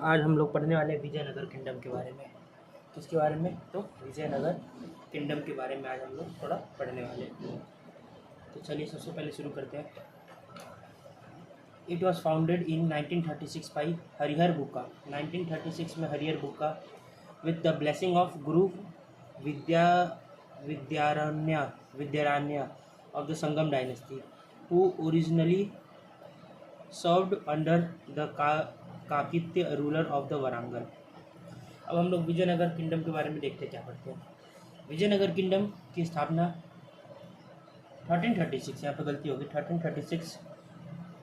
आज हम लोग पढ़ने वाले हैं विजयनगर किंगडम के बारे में। किसके बारे में? तो विजयनगर किंगडम के बारे में आज हम लोग थोड़ा पढ़ने वाले हैं। तो चलिए सबसे पहले शुरू करते हैं। It was founded in 1936 by Harihara Bukka. 1936 में Harihara Bukka with the blessing of Guru Vidyaranya of the Sangam dynasty, who originally served under the Kakatiya ruler of the Warangal. अब हम लोग विजयनगर किंगडम के बारे में देखते क्या पढ़ते हैं। विजयनगर किंगडम की स्थापना 1336, यहाँ पर गलती होगी, 1336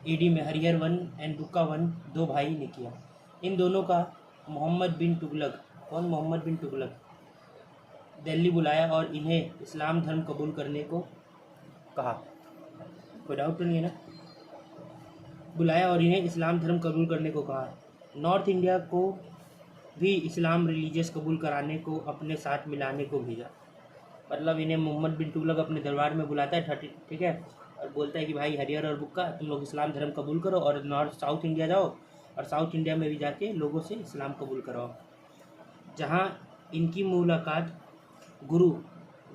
AD में Harihar one and Bukka one दो भाई ने किया। इन दोनों का मोहम्मद बिन तुगलक, कौन? मोहम्मद बिन तुगलक, दिल्ली बुलाया और इन्हें इस्लाम धर्म कबूल करने को कहा। कोई डाउट तो नहीं है ना? बुलाया और इन्हें इस्लाम धर्म कबूल करने को कहा। नॉर्थ इंडिया को भी इस्लाम रिलीजियस कबूल कराने को अपने साथ मिलाने को भेजा। मतलब इन्हें मोहम्मद बिन तुगलक अपने दरबार में बुलाता है, ठीक है, और बोलता है कि भाई हरिहर और बुक्का तुम लोग इस्लाम धर्म कबूल करो और साउथ इंडिया जाओ और साउथ इंडिया में भी जाके लोगों से इस्लाम कबूल कराओ। जहाँ इनकी मुलाकात गुरु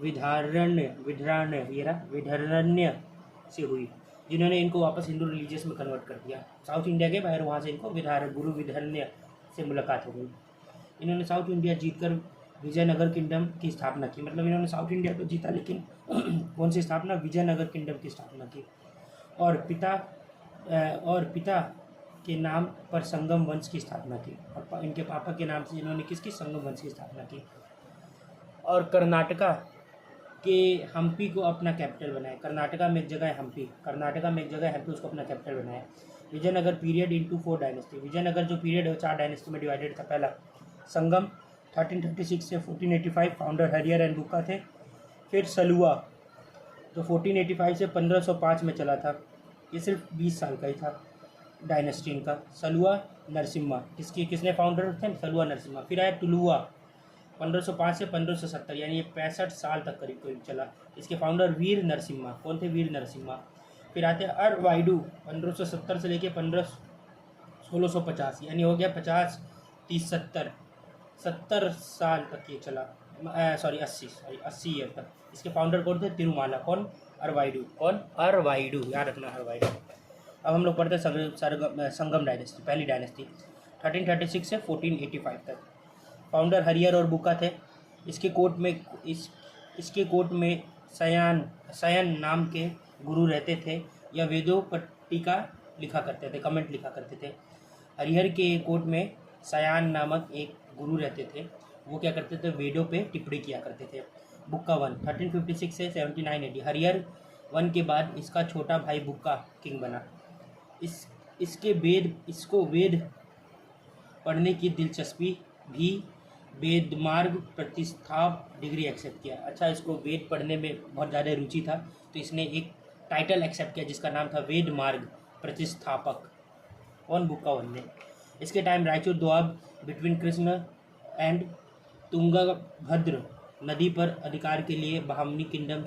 विधारण्य से हुई, जिन्होंने इनको वापस हिंदू रिलीजियस में कन्वर्ट कर दिया। साउथ इंडिया के बाहर वहाँ से इनको गुरु विधारण्य से मुलाकात हो गई। इन्होंने साउथ इंडिया जीतकर विजयनगर किंगडम की स्थापना की। मतलब इन्होंने साउथ इंडिया तो जीता, लेकिन कौन सी स्थापना? विजयनगर किंगडम की स्थापना की। और पिता के नाम पर संगम वंश की स्थापना की। और इनके पापा के नाम से इन्होंने किसकी? संगम वंश की स्थापना की। और कर्नाटका के हम्पी को अपना कैपिटल बनाया। कर्नाटका में एक जगह है हम्पी, उसको अपना कैपिटल बनाया। Vijayanagara period into 4 dynasty. Vijayanagara जो पीरियड है 4 डायनेस्टी में डिवाइडेड था। पहला संगम 1336 से 1485, फाउंडर हरिहर एंड बुक्का थे। फिर सलुआ जो 1485 से 1505 में चला था, ये सिर्फ 20 साल का ही था डायनेस्टी इनका। सलुआ नरसिम्हा, किसने फाउंडर थे? सलुआ नरसिम्हा। फिर आया तुलुआ 1505 से 1570, यानी ये 65 साल तक करीब चला। इसके फाउंडर वीर नरसिम्हा। कौन थे? वीर नरसिम्हा। फिर आते हैं अरवाइडू 1570 से लेके 1650, यानी हो गया 50 30 70 साल तक ये चला। 80 ईयर तक। इसके फाउंडर कौन थे? तिरुमाला। कौन? अरवाइडू। कौन? अरवाइडू, याद रखना अरवाइडू। अब हम लोग पढ़ते हैं संगम डायनेस्टी, पहली डायनेस्टी 1336 से 1485 तक। फाउंडर हरिहर और बुक्का थे। इसके कोर्ट में सयन नाम के गुरु रहते थे, या वेदों पर टीका लिखा करते थे, कमेंट लिखा करते थे। हरिहर के कोर्ट में सयान नामक एक गुरु रहते थे, वो क्या करते थे? वेदों पे टिप्पणी किया करते थे। बुक्का वन 1356 से 79 AD। हरिहर वन के बाद इसका छोटा भाई बुक्का किंग बना। इसको वेद पढ़ने की दिलचस्पी भी वेदमार्ग प्रतिष्ठाप डिग्री एक्सेप्ट किया। अच्छा, इसको वेद पढ़ने में बहुत ज़्यादा रुचि था, तो इसने एक टाइटल एक्सेप्ट किया जिसका नाम था वेदमार्ग प्रतिष्ठापक। कौन? बुक्का वन ने। इसके time Raichur Doab between Krishna and Tungabhadra नदी पर अधिकार के लिए बहामनी किंगडम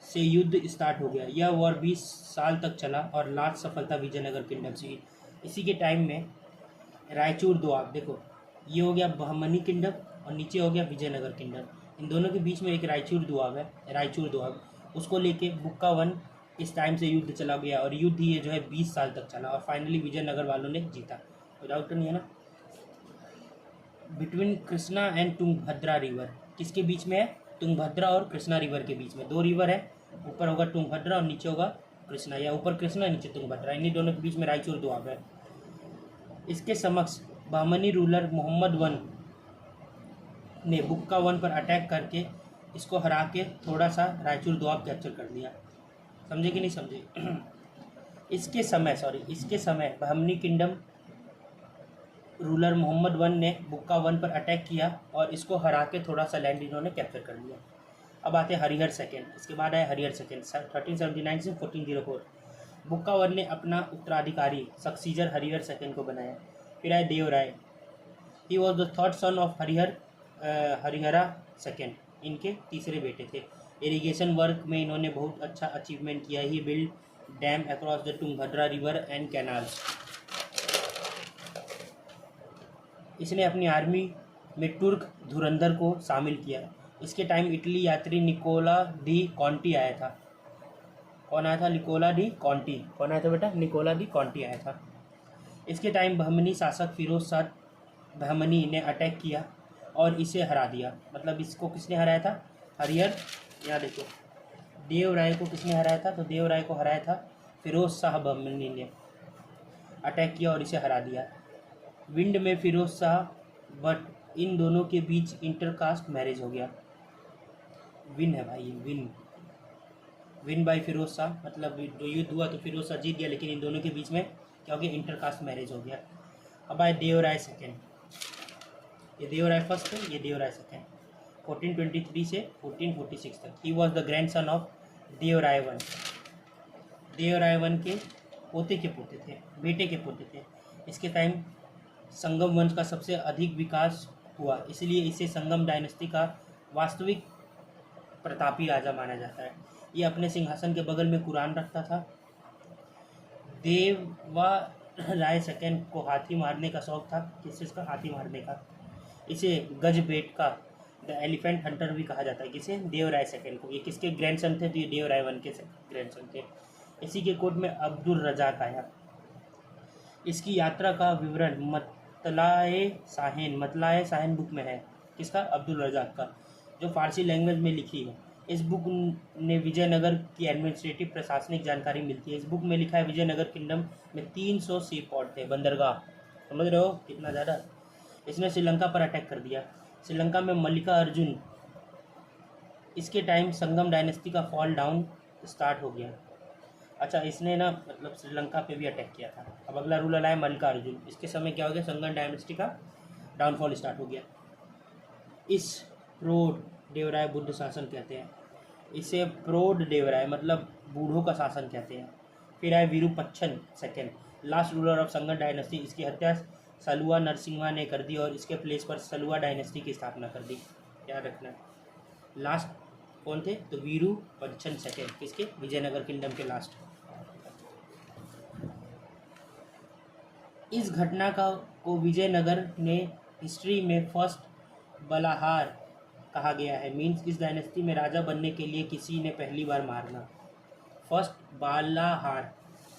से युद्ध स्टार्ट हो गया। यह वॉर 20 साल तक चला और लास्ट सफलता विजयनगर किंगडम से। इसी के टाइम में रायचूर दोआब, देखो ये हो गया बहमनी किंगडम और नीचे हो गया विजयनगर किंगडम। इन दोनों के बीच में एक रायचूर दोआब, उसको लेके बुक्का वन इस टाइम से युद्ध चला गया और युद्ध ये जो है 20 साल तक चला और फाइनली विजयनगर वालों ने जीता। कोई डाउट नहीं है ना? Between Krishna and Tungabhadra river, किसके बीच में है? तुंगभद्रा और कृष्णा रिवर के बीच में। 2 रिवर है, ऊपर होगा तुंगभद्रा और नीचे होगा कृष्णा, या ऊपर कृष्णा नीचे तुंगभद्रा। इन्हीं दोनों के बीच में रायचूर दोआब है। इसके समक्ष बहमनी रूलर मोहम्मद वन ने बुक्का वन पर अटैक करके इसको हरा के थोड़ा सा रायचूर दोआब कैप्चर कर लिया। समझे कि नहीं समझे? इसके समय Bahmani kingdom ruler Mohammed one ने बुक्का वन पर अटैक किया और इसको हरा के थोड़ा सा लैंड इन्होंने कैप्चर कर लिया। अब आते हैं हरिहर सेकेंड। इसके बाद आया हरिहर सेकेंड 1379 से 1404। बुक्का वन ने अपना उत्तराधिकारी सक्सीजर हरिहर सेकेंड को बनाया। फिर आए Devaraya. He was the third son of Harihara second. इनके तीसरे बेटे थे। इरिगेशन वर्क में इन्होंने बहुत अच्छा अचीवमेंट किया। He build dam across the Tungabhadra river and canals. इसने अपनी आर्मी में तुर्क धुरंधर को शामिल किया। इसके टाइम इटली यात्री निकोला डी कॉन्टी आया था। कौन आया था? Niccolo de Conti. कौन आया था बेटा? निकोला डी कॉन्टी आया था। इसके टाइम बहमनी शासक फिरोज शाह बहमनी ने अटैक किया और इसे हरा दिया। मतलब इसको किसने हराया था? हरियर, यहाँ देखो, देव राय को किसने हराया था? तो देव राय को हराया था फिरोज शाह बहमनी ने। अटैक किया और इसे हरा दिया। विंड में फिरोज शाह, बट इन दोनों के बीच इंटरकास्ट मैरिज हो गया। विन है भाई, win. Win by Firoz Shah, मतलब जो युद्ध हुआ तो फिरोज शाह जीत गया, लेकिन इन दोनों के बीच में क्या हो गया? इंटरकास्ट मैरिज हो गया। अब आए देवराय सेकेंड। ये देवराय फर्स्ट है, ये देवराय सेकेंड। 1423 से 1446 तक। He was the grand son of Devaraya one. Devaraya one के पोते के पोते थे, बेटे के पोते थे। इसके टाइम संगम वंश का सबसे अधिक विकास हुआ, इसलिए इसे संगम डायनेस्टी का वास्तविक प्रतापी राजा माना जाता है। ये अपने सिंहासन के बगल में कुरान रखता था। देवा राय सेकेंड को हाथी मारने का शौक था। किस चीज़ का? हाथी मारने का। इसे गजबेट का द एलिफेंट हंटर भी कहा जाता है। किसे? देवराय सेकेंड को। ये किसके ग्रैंडसन थे? तो ये देवराय वन के ग्रैंडसन थे। इसी के कोर्ट में अब्दुल रजाक आया। इसकी यात्रा का विवरण मतलाए साहिन बुक में है। किसका? अब्दुल रजाक का, जो फारसी लैंग्वेज में लिखी है। इस बुक ने विजयनगर की एडमिनिस्ट्रेटिव प्रशासनिक जानकारी मिलती है। इस बुक में लिखा है विजयनगर किंगडम में 300 सी पोर्ट थे, बंदरगाह। समझ रहे हो कितना ज़्यादा? इसने श्रीलंका पर अटैक कर दिया। श्रीलंका में मल्लिका अर्जुन। इसके टाइम संगम डायनेस्टी का फॉल डाउन स्टार्ट हो गया। अच्छा, इसने ना मतलब श्रीलंका पे भी अटैक किया था। अब अगला रूलर आया मल्लिका अर्जुन। इसके समय क्या हो गया? संगम डायनेस्टी का डाउनफॉल स्टार्ट हो गया। इस प्रौढ़ देवराय बुद्ध शासन कहते हैं। इसे प्रौढ़ देवराय मतलब बूढ़ों का शासन कहते हैं। फिर आए Virupaksha second, last ruler of Sangam dynasty. इसकी हत्या सलुआ नरसिम्हा ने कर दी और इसके प्लेस पर सलुआ डायनेस्टी की स्थापना कर दी। याद रखना। लास्ट कौन थे? तो विरूपक्षण सेकेंड। किसके? विजयनगर किंगडम के लास्ट। इस घटना को विजयनगर ने हिस्ट्री में फर्स्ट बलाहार कहा गया है। मीन्स इस डायनेस्टी में राजा बनने के लिए किसी ने पहली बार मारना। फर्स्ट बालाहार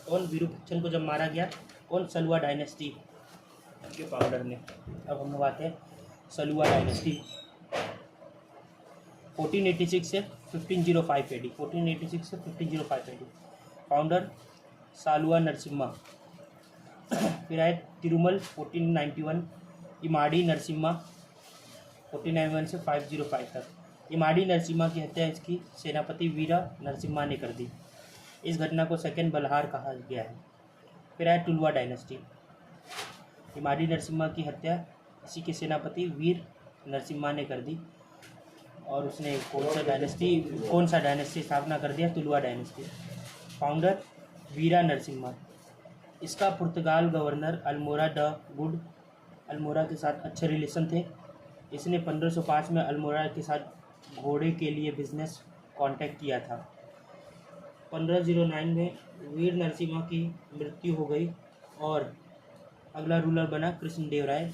कौन? विरूपक्षण को जब मारा गया, कौन? सलुआ डायनेस्टी के फाउंडर ने। अब हम बात है सलुआ डायनेस्टी 1486 से 1505 AD। 1486 से 1505 AD। फाउंडर सालुआ नरसिम्हा। फिर आए तिरुमल 1491। इमाड़ी नरसिम्हा 1491 से 505 तक। इमाड़ी नरसिम्हा की हत्या इसकी सेनापति वीरा नरसिम्हा ने कर दी। इस घटना को सेकेंड बलहार कहा गया है। फिर आए टुलवा डायनेस्टी। इमाड़ी नरसिम्हा की हत्या इसी के सेनापति वीर नरसिम्हा ने कर दी और उसने कौन सा डायनेस्टी स्थापना कर दिया? टुलवा डायनेस्टी। फाउंडर वीरा नरसिम्हा। इसका पुर्तगाल गवर्नर अल्मोरा द गुड अल्मोरा के साथ अच्छे रिलेशन थे। इसने 1505 में अल्मोरा के साथ घोड़े के लिए बिजनेस कांटेक्ट किया था। 1509 में वीर नरसिम्हा की मृत्यु हो गई और अगला रूलर बना कृष्णदेवराय।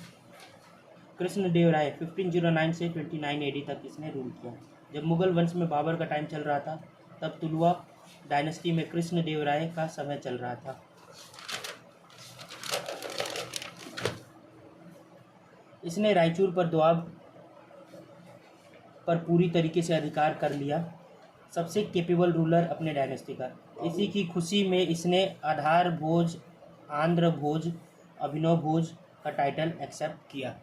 कृष्णदेवराय 1509 से 29 AD तक इसने रूल किया। जब मुगल वंश में बाबर का टाइम चल रहा था, तब तुलवा डायनेस्टी में कृष्णदेवराय का समय चल रहा था। इसने रायचूर पर दोआब पर पूरी तरीके से अधिकार कर लिया। सबसे केपेबल रूलर अपने डायनेस्टी का। इसी की खुशी में इसने आधार भोज, आंध्र भोज, अभिनव भोज का टाइटल एक्सेप्ट किया।